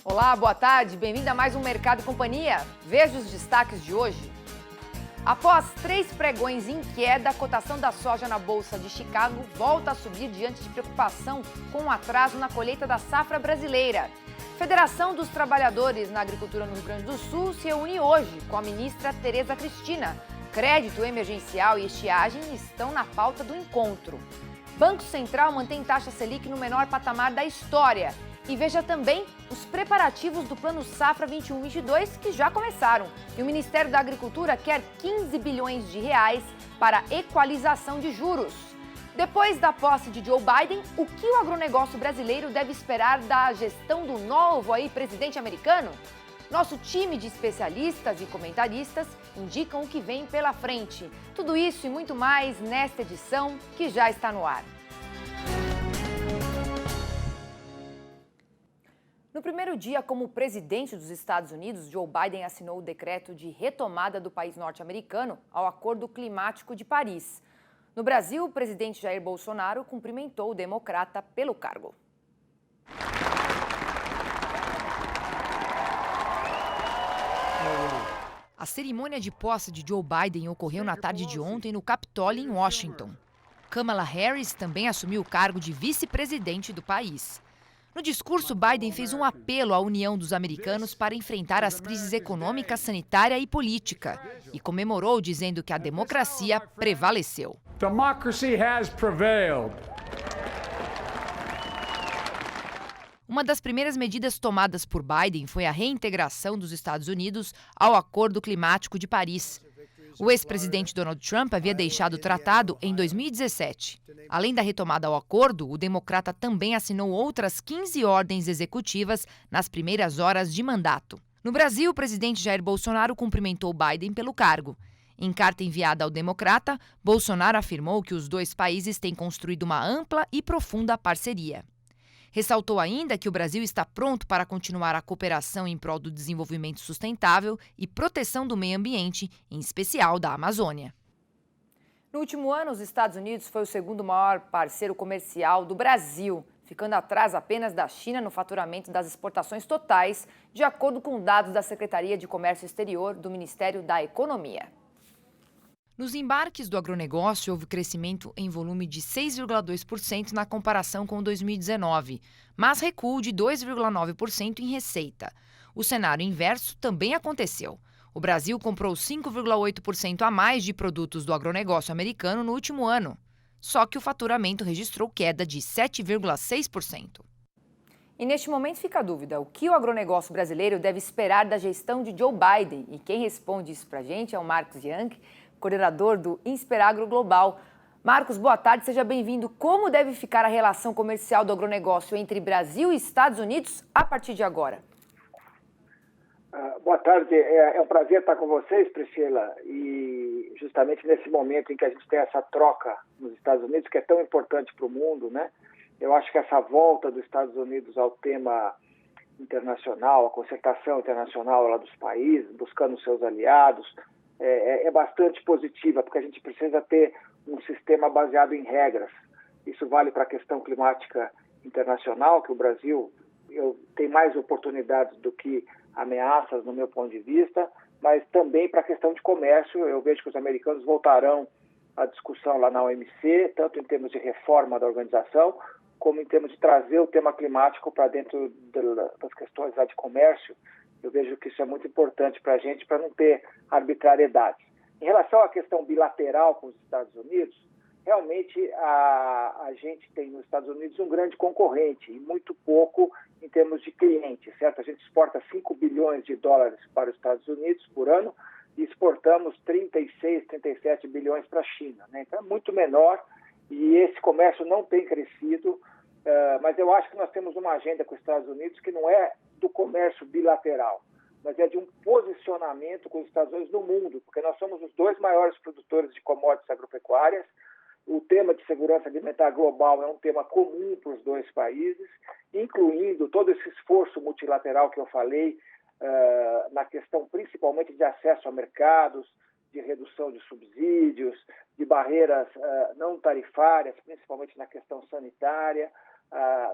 Olá, boa tarde, bem-vindo a mais um Mercado e Companhia. Veja os destaques de hoje. Após 3 pregões em queda, a cotação da soja na Bolsa de Chicago volta a subir diante de preocupação com o atraso na colheita da safra brasileira. Federação dos Trabalhadores na Agricultura no Rio Grande do Sul se reúne hoje com a ministra Tereza Cristina. Crédito emergencial e estiagem estão na pauta do encontro. Banco Central mantém taxa Selic no menor patamar da história. E veja também os preparativos do Plano Safra 21-22 que já começaram. E o Ministério da Agricultura quer 15 bilhões de reais para equalização de juros. Depois da posse de Joe Biden, o que o agronegócio brasileiro deve esperar da gestão do novo presidente americano? Nosso time de especialistas e comentaristas indicam o que vem pela frente. Tudo isso e muito mais nesta edição que já está no ar. No primeiro dia como presidente dos Estados Unidos, Joe Biden assinou o decreto de retomada do país norte-americano ao Acordo Climático de Paris. No Brasil, o presidente Jair Bolsonaro cumprimentou o democrata pelo cargo. A cerimônia de posse de Joe Biden ocorreu na tarde de ontem no Capitólio, em Washington. Kamala Harris também assumiu o cargo de vice-presidente do país. No discurso, Biden fez um apelo à união dos americanos para enfrentar as crises econômica, sanitária e política e comemorou dizendo que a democracia prevaleceu. Democracy has prevailed. Uma das primeiras medidas tomadas por Biden foi a reintegração dos Estados Unidos ao Acordo Climático de Paris. O ex-presidente Donald Trump havia deixado o tratado em 2017. Além da retomada ao acordo, o democrata também assinou outras 15 ordens executivas nas primeiras horas de mandato. No Brasil, o presidente Jair Bolsonaro cumprimentou Biden pelo cargo. Em carta enviada ao democrata, Bolsonaro afirmou que os dois países têm construído uma ampla e profunda parceria. Ressaltou ainda que o Brasil está pronto para continuar a cooperação em prol do desenvolvimento sustentável e proteção do meio ambiente, em especial da Amazônia. No último ano, os Estados Unidos foi o segundo maior parceiro comercial do Brasil, ficando atrás apenas da China no faturamento das exportações totais, de acordo com dados da Secretaria de Comércio Exterior do Ministério da Economia. Nos embarques do agronegócio, houve crescimento em volume de 6,2% na comparação com 2019, mas recuo de 2,9% em receita. O cenário inverso também aconteceu. O Brasil comprou 5,8% a mais de produtos do agronegócio americano no último ano, só que o faturamento registrou queda de 7,6%. E neste momento fica a dúvida, o que o agronegócio brasileiro deve esperar da gestão de Joe Biden? E quem responde isso para a gente é o Marcos Young, coordenador do Insperagro Global. Marcos, boa tarde, seja bem-vindo. Como deve ficar a relação comercial do agronegócio entre Brasil e Estados Unidos a partir de agora? Boa tarde, é um prazer estar com vocês, Priscila, e justamente nesse momento em que a gente tem essa troca nos Estados Unidos, que é tão importante para o mundo, né? Eu acho que essa volta dos Estados Unidos ao tema internacional, a concertação internacional lá dos países, buscando seus aliados, é bastante positiva, porque a gente precisa ter um sistema baseado em regras. Isso vale para a questão climática internacional, que o Brasil tem mais oportunidades do que ameaças, no meu ponto de vista, mas também para a questão de comércio. Eu vejo que os americanos voltarão à discussão lá na OMC, tanto em termos de reforma da organização, como em termos de trazer o tema climático para dentro das questões lá de comércio. Eu vejo que isso é muito importante para a gente, para não ter arbitrariedade. Em relação à questão bilateral com os Estados Unidos, realmente a gente tem nos Estados Unidos um grande concorrente e muito pouco em termos de clientes, certo? A gente exporta 5 bilhões de dólares para os Estados Unidos por ano e exportamos 36, 37 bilhões para a China, né? Então é muito menor e esse comércio não tem crescido, mas eu acho que nós temos uma agenda com os Estados Unidos que não é do comércio bilateral, mas é de um posicionamento com os Estados Unidos no mundo, porque nós somos os 2 maiores produtores de commodities agropecuárias. O tema de segurança alimentar global é um tema comum para os 2 países, incluindo todo esse esforço multilateral que eu falei, na questão principalmente de acesso a mercados, de redução de subsídios, de barreiras não tarifárias, principalmente na questão sanitária.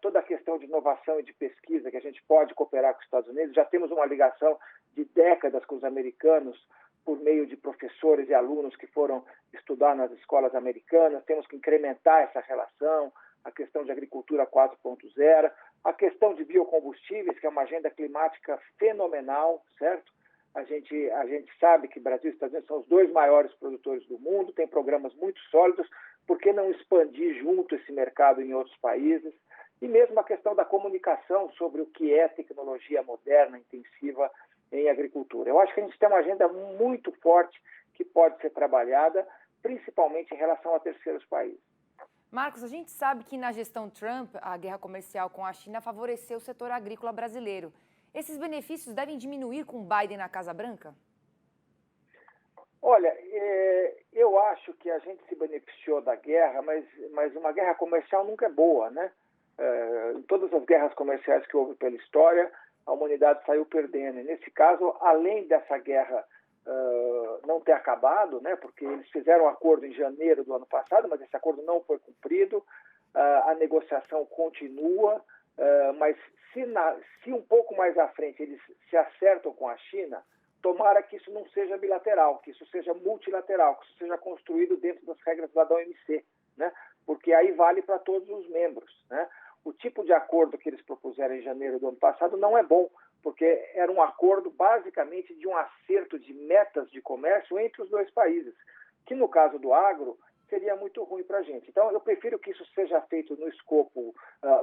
toda a questão de inovação e de pesquisa, que a gente pode cooperar com os Estados Unidos. Já temos uma ligação de décadas com os americanos, por meio de professores e alunos que foram estudar nas escolas americanas. Temos que incrementar essa relação, a questão de agricultura 4.0, a questão de biocombustíveis, que é uma agenda climática fenomenal, certo? A gente sabe que Brasil e Estados Unidos são os 2 maiores produtores do mundo, tem programas muito sólidos. Por que não expandir junto esse mercado em outros países? E mesmo a questão da comunicação sobre o que é tecnologia moderna, intensiva em agricultura. Eu acho que a gente tem uma agenda muito forte que pode ser trabalhada, principalmente em relação a terceiros países. Marcos, a gente sabe que na gestão Trump, a guerra comercial com a China favoreceu o setor agrícola brasileiro. Esses benefícios devem diminuir com Biden na Casa Branca? Olha, eu acho que a gente se beneficiou da guerra, mas uma guerra comercial nunca é boa, né? Em todas as guerras comerciais que houve pela história, a humanidade saiu perdendo. E nesse caso, além dessa guerra não ter acabado, né? Porque eles fizeram um acordo em janeiro do ano passado, mas esse acordo não foi cumprido, a negociação continua, mas se um pouco mais à frente eles se acertam com a China, tomara que isso não seja bilateral, que isso seja multilateral, que isso seja construído dentro das regras lá da OMC, né? Porque aí vale para todos os membros, né? O tipo de acordo que eles propuseram em janeiro do ano passado não é bom, porque era um acordo basicamente de um acerto de metas de comércio entre os 2 países, que no caso do agro seria muito ruim para a gente. Então, eu prefiro que isso seja feito no escopo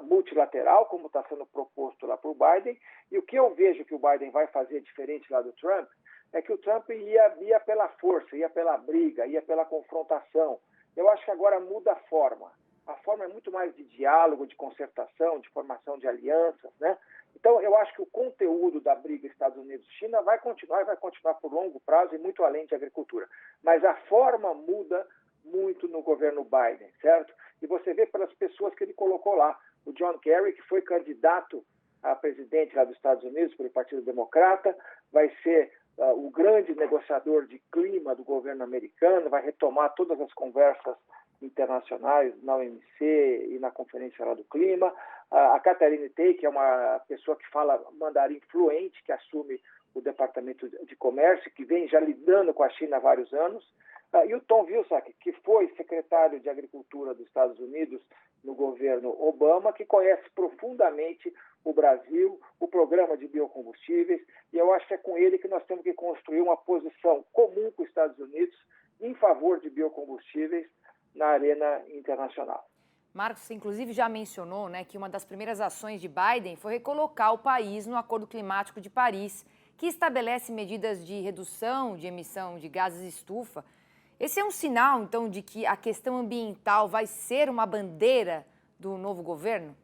multilateral, como está sendo proposto lá por Biden, e o que eu vejo que o Biden vai fazer diferente lá do Trump é que o Trump ia pela força, ia pela briga, ia pela confrontação. Eu acho que agora muda a forma. A forma é muito mais de diálogo, de concertação, de formação de alianças, né? Então, eu acho que o conteúdo da briga Estados Unidos-China vai continuar por longo prazo e muito além de agricultura. Mas a forma muda muito no governo Biden, certo? E você vê pelas pessoas que ele colocou lá. O John Kerry, que foi candidato a presidente lá dos Estados Unidos pelo Partido Democrata, vai ser o grande negociador de clima do governo americano, vai retomar todas as conversas internacionais na OMC e na Conferência lá do Clima. A Catherine Tai, que é uma pessoa que fala mandarim fluente, que assume o Departamento de Comércio, que vem já lidando com a China há vários anos. E o Tom Vilsack, que foi secretário de Agricultura dos Estados Unidos no governo Obama, que conhece profundamente o Brasil, o programa de biocombustíveis, e eu acho que é com ele que nós temos que construir uma posição comum com os Estados Unidos em favor de biocombustíveis na arena internacional. Marcos, você inclusive já mencionou, né, que uma das primeiras ações de Biden foi recolocar o país no Acordo Climático de Paris, que estabelece medidas de redução de emissão de gases estufa. Esse é um sinal, então, de que a questão ambiental vai ser uma bandeira do novo governo?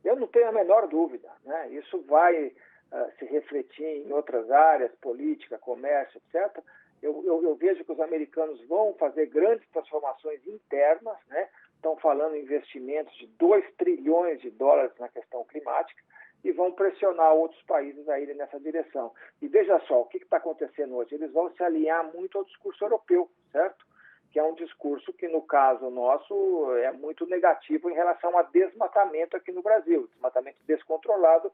Eu não tenho a menor dúvida, né? Isso vai se refletir em outras áreas, política, comércio, etc. Eu vejo que os americanos vão fazer grandes transformações internas, né? Estão falando em investimentos de 2 trilhões de dólares na questão climática e vão pressionar outros países a irem nessa direção. E veja só, o que está acontecendo hoje? Eles vão se alinhar muito ao discurso europeu, certo? Que é um discurso que, no caso nosso, é muito negativo em relação a desmatamento aqui no Brasil. Desmatamento descontrolado,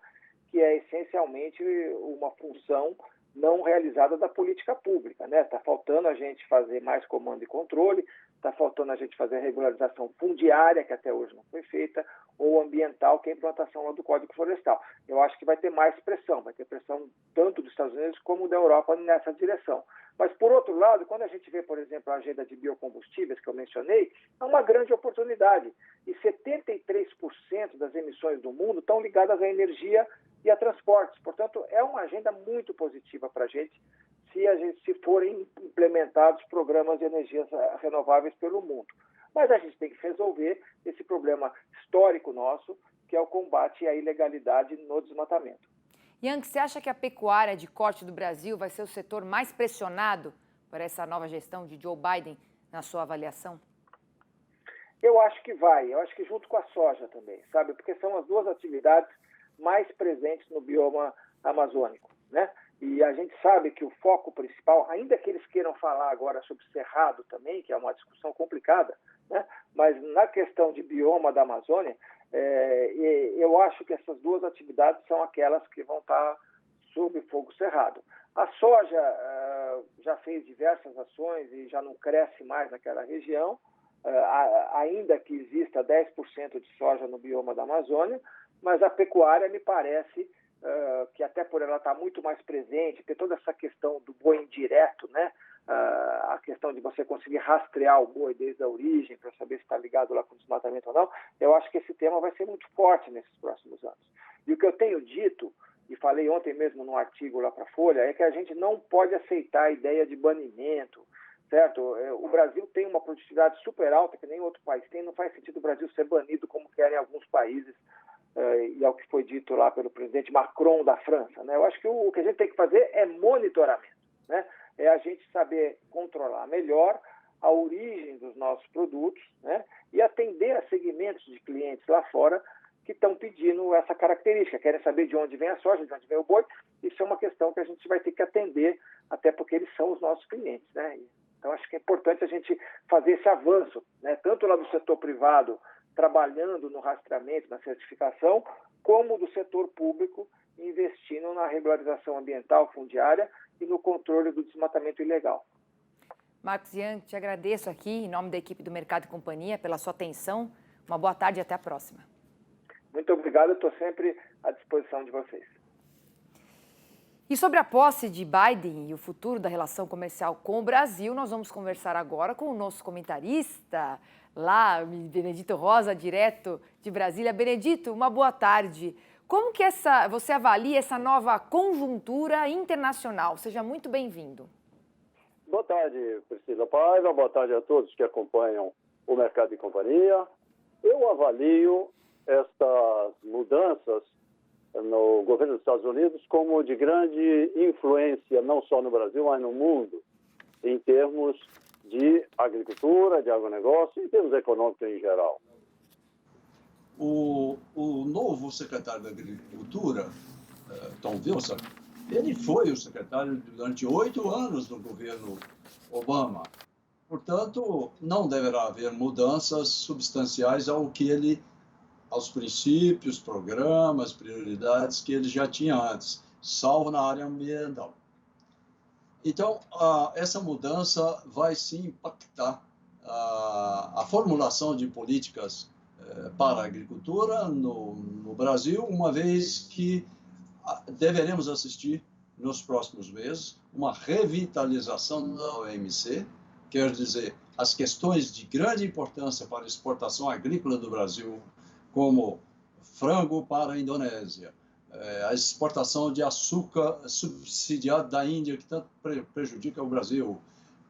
que é essencialmente uma função não realizada da política pública, né? Está faltando a gente fazer mais comando e controle, está faltando a gente fazer a regularização fundiária, que até hoje não foi feita, ou ambiental, que é a implantação lá do Código Florestal. Eu acho que vai ter mais pressão, vai ter pressão tanto dos Estados Unidos como da Europa nessa direção. Mas, por outro lado, quando a gente vê, por exemplo, a agenda de biocombustíveis que eu mencionei, é uma grande oportunidade. E 73% das emissões do mundo estão ligadas à energia e a transportes. Portanto, é uma agenda muito positiva para a gente se forem implementados programas de energias renováveis pelo mundo. Mas a gente tem que resolver esse problema histórico nosso, que é o combate à ilegalidade no desmatamento. Yang, você acha que a pecuária de corte do Brasil vai ser o setor mais pressionado por essa nova gestão de Joe Biden, na sua avaliação? Eu acho que vai. Eu acho que junto com a soja também, sabe? Porque são as 2 atividades mais presentes no bioma amazônico, né? E a gente sabe que o foco principal, ainda que eles queiram falar agora sobre cerrado também, que é uma discussão complicada, né? Mas na questão de bioma da Amazônia, E eu acho que essas duas atividades são aquelas que vão estar sob fogo cerrado. A soja já fez diversas ações e já não cresce mais naquela região, ainda que exista 10% de soja no bioma da Amazônia, mas a pecuária me parece que até por ela estar muito mais presente, ter toda essa questão do boi indireto, né? A questão de você conseguir rastrear o boi desde a origem para saber se está ligado lá com o desmatamento ou não, eu acho que esse tema vai ser muito forte nesses próximos anos. E o que eu tenho dito, e falei ontem mesmo num artigo lá para a Folha, é que a gente não pode aceitar a ideia de banimento, certo? O Brasil tem uma produtividade super alta, que nem outro país tem, não faz sentido o Brasil ser banido como querem alguns países, e é o que foi dito lá pelo presidente Macron da França, né? Eu acho que o que a gente tem que fazer é monitoramento, né? É a gente saber controlar melhor a origem dos nossos produtos, né? E atender a segmentos de clientes lá fora que estão pedindo essa característica, querem saber de onde vem a soja, de onde vem o boi. Isso é uma questão que a gente vai ter que atender, até porque eles são os nossos clientes, né? Então, acho que é importante a gente fazer esse avanço, né? Tanto lá do setor privado, trabalhando no rastreamento, na certificação, como do setor público, investindo na regularização ambiental fundiária e no controle do desmatamento ilegal. Marcos Young, te agradeço aqui, em nome da equipe do Mercado e Companhia, pela sua atenção. Uma boa tarde e até a próxima. Muito obrigado, eu estou sempre à disposição de vocês. E sobre a posse de Biden e o futuro da relação comercial com o Brasil, nós vamos conversar agora com o nosso comentarista, lá, Benedito Rosa, direto de Brasília. Benedito, uma boa tarde. Como que você avalia essa nova conjuntura internacional? Seja muito bem-vindo. Boa tarde, Priscila Paiva. Boa tarde a todos que acompanham o Mercado e Companhia. Eu avalio estas mudanças no governo dos Estados Unidos como de grande influência, não só no Brasil, mas no mundo, em termos de agricultura, de agronegócio e em termos econômicos em geral. O novo secretário da Agricultura, Tom Vilsack, ele foi o secretário durante 8 anos no governo Obama. Portanto, não deverá haver mudanças substanciais aos princípios, programas, prioridades que ele já tinha antes, salvo na área ambiental. Então, essa mudança vai sim impactar a formulação de políticas para a agricultura no Brasil, uma vez que deveremos assistir nos próximos meses uma revitalização da OMC, quer dizer, as questões de grande importância para a exportação agrícola do Brasil, como frango para a Indonésia, a exportação de açúcar subsidiado da Índia, que tanto prejudica o Brasil.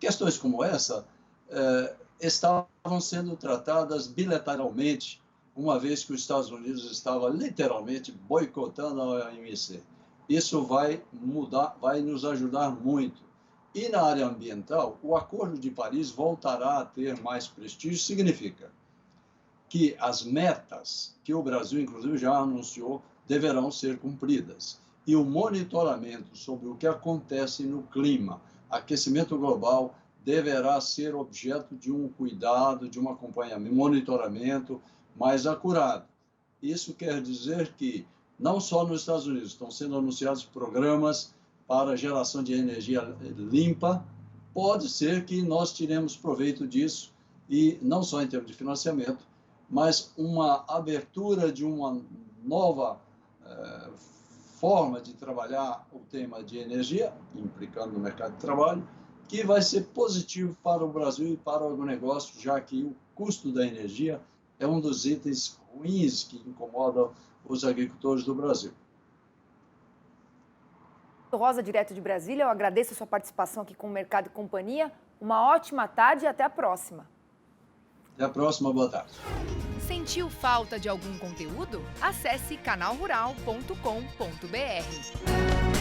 Questões como essa estavam sendo tratadas bilateralmente, uma vez que os Estados Unidos estavam literalmente boicotando a OMC. Isso vai mudar, vai nos ajudar muito. E na área ambiental, o Acordo de Paris voltará a ter mais prestígio, significa que as metas que o Brasil, inclusive, já anunciou, deverão ser cumpridas. E o monitoramento sobre o que acontece no clima, aquecimento global, deverá ser objeto de um cuidado, de um acompanhamento, monitoramento mais acurado. Isso quer dizer que, não só nos Estados Unidos, estão sendo anunciados programas para geração de energia limpa, pode ser que nós tiremos proveito disso, e não só em termos de financiamento, mas uma abertura de uma nova forma de trabalhar o tema de energia, implicando no mercado de trabalho, que vai ser positivo para o Brasil e para o agronegócio, já que o custo da energia é um dos itens ruins que incomodam os agricultores do Brasil. Rosa, direto de Brasília, eu agradeço a sua participação aqui com o Mercado e Companhia. Uma ótima tarde e até a próxima. Até a próxima, boa tarde. Sentiu falta de algum conteúdo? Acesse canalrural.com.br.